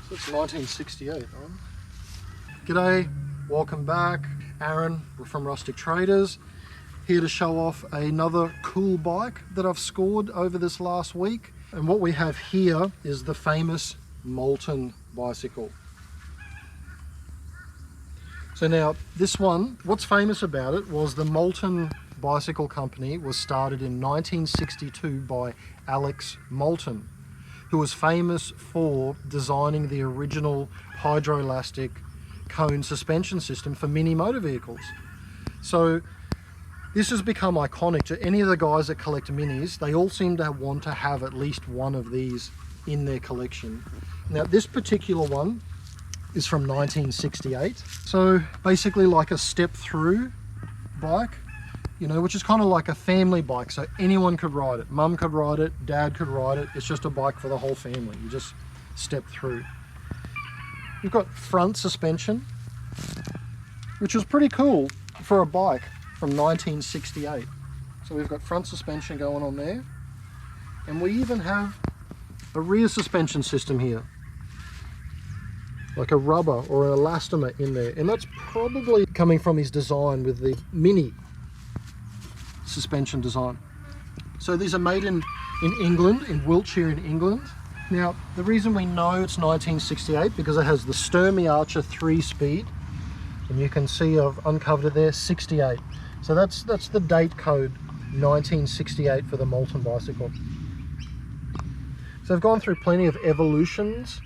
So it's 1968, right? G'day, welcome back. Aaron, we're from Rustic Traders. Here to show off another cool bike that I've scored over this last week. And what we have here is the famous Moulton bicycle. So now this one, what's famous about it was the Moulton bicycle company was started in 1962 by Alex Moulton, who was famous for designing the original hydroelastic cone suspension system for mini motor vehicles. So this has become iconic to any of the guys that collect minis. They all seem to want to have at least one of these in their collection. Now this particular one is from 1968. So basically like a step through bike, you know, which is kind of like a family bike. So anyone could ride it. Mum could ride it, dad could ride it. It's just a bike for the whole family. You just step through. You've got front suspension, which is pretty cool for a bike from 1968. So we've got front suspension going on there. And we even have a rear suspension system here, like a rubber or an elastomer in there. And that's probably coming from his design with the mini suspension design. So these are made in England, in Wiltshire in England. Now, the reason we know it's 1968 because it has the Sturmey Archer 3-speed, and you can see I've uncovered it there, 68. So that's the date code, 1968 for the Moulton bicycle. So I've gone through plenty of evolutions.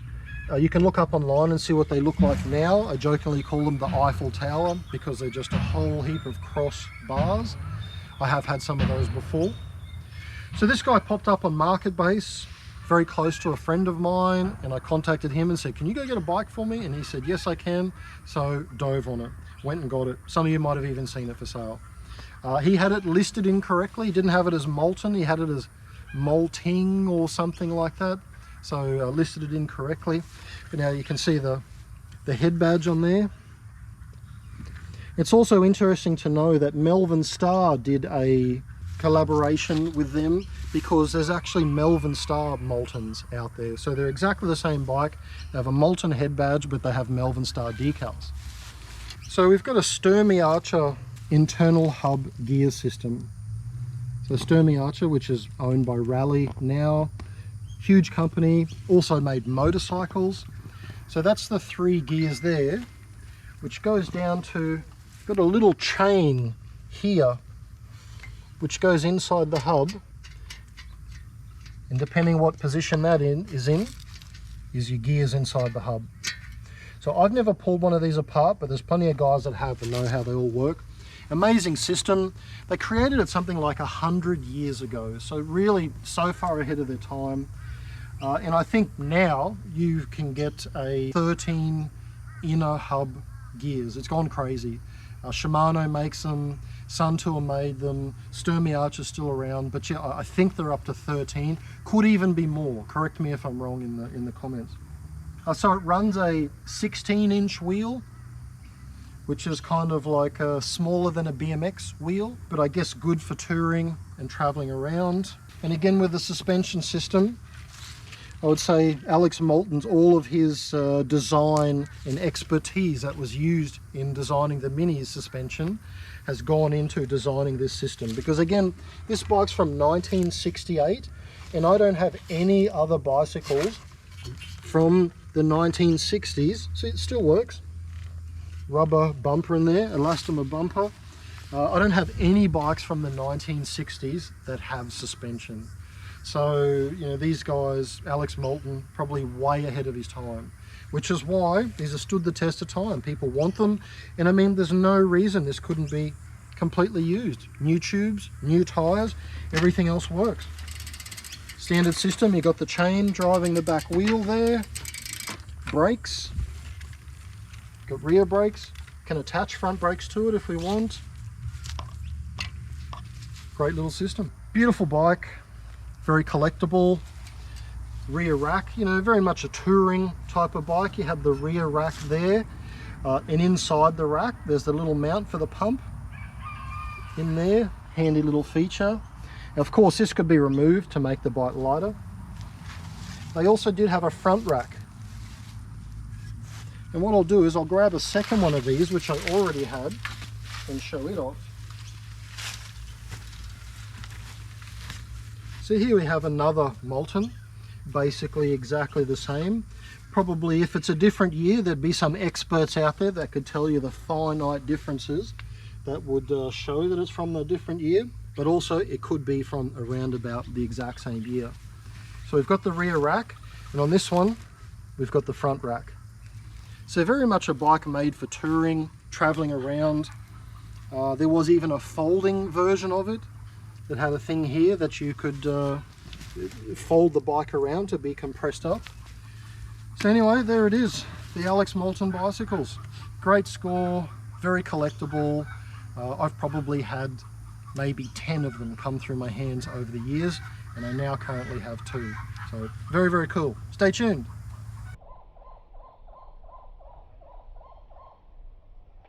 You can look up online and see what they look like now. I jokingly call them the Eiffel Tower because they're just a whole heap of cross bars. I have had some of those before. So this guy popped up on Marketbase, very close to a friend of mine, and I contacted him and said, can you go get a bike for me? And he said, yes, I can. So dove on it, went and got it. Some of you might have even seen it for sale. He had it listed incorrectly. He didn't have it as Moulton, he had it as Molting or something like that. So I listed it incorrectly. But now you can see the head badge on there. It's also interesting to know that Melvin Star did a collaboration with them because there's actually Melvin Star Moultons out there. So they're exactly the same bike. They have a Moulton head badge, but they have Melvin Star decals. So we've got a Sturmey Archer internal hub gear system. So Sturmey Archer, which is owned by Raleigh now, huge company, also made motorcycles. So that's the 3 gears there, which goes down to, got a little chain here which goes inside the hub, and depending what position that is your gears inside the hub. So I've never pulled one of these apart, but there's plenty of guys that have and know how they all work. Amazing system. They created it something like 100 years ago, so really so far ahead of their time. And I think now you can get a 13 inner hub gears. It's gone crazy. Shimano makes them, Suntour made them, Sturmey Archer's still around, but yeah, I think they're up to 13. Could even be more. Correct me if I'm wrong in the comments. So it runs a 16-inch wheel, which is kind of like smaller than a BMX wheel, but I guess good for touring and traveling around. And again, with the suspension system, I would say Alex Moulton's, all of his design and expertise that was used in designing the mini suspension has gone into designing this system. Because again, this bike's from 1968, and I don't have any other bicycles from the 1960s. See, it still works. Rubber bumper in there, elastomer bumper. I don't have any bikes from the 1960s that have suspension. So, you know, these guys, Alex Moulton, probably way ahead of his time, which is why these have stood the test of time. People want them, and I mean, there's no reason this couldn't be completely used. New tubes, new tires, everything else works. Standard system, you got the chain driving the back wheel there, brakes, got rear brakes, can attach front brakes to it if we want. Great little system. Beautiful bike. Very collectible. Rear rack, you know, very much a touring type of bike. You have the rear rack there, and inside the rack there's the little mount for the pump in there. Handy little feature. Now, of course, this could be removed to make the bike lighter. They also did have a front rack And what I'll do is I'll grab a second one of these, which I already had, and show it off. So here we have another Moulton, basically exactly the same. Probably if it's a different year, there'd be some experts out there that could tell you the finite differences that would show that it's from a different year, but also it could be from around about the exact same year. So we've got the rear rack, and on this one, we've got the front rack. So very much a bike made for touring, traveling around. There was even a folding version of it that had a thing here that you could fold the bike around to be compressed up. So anyway, there it is, the Alex Moulton bicycles. Great score, very collectible. I've probably had maybe 10 of them come through my hands over the years, and I now currently have 2. So very, very cool. Stay tuned.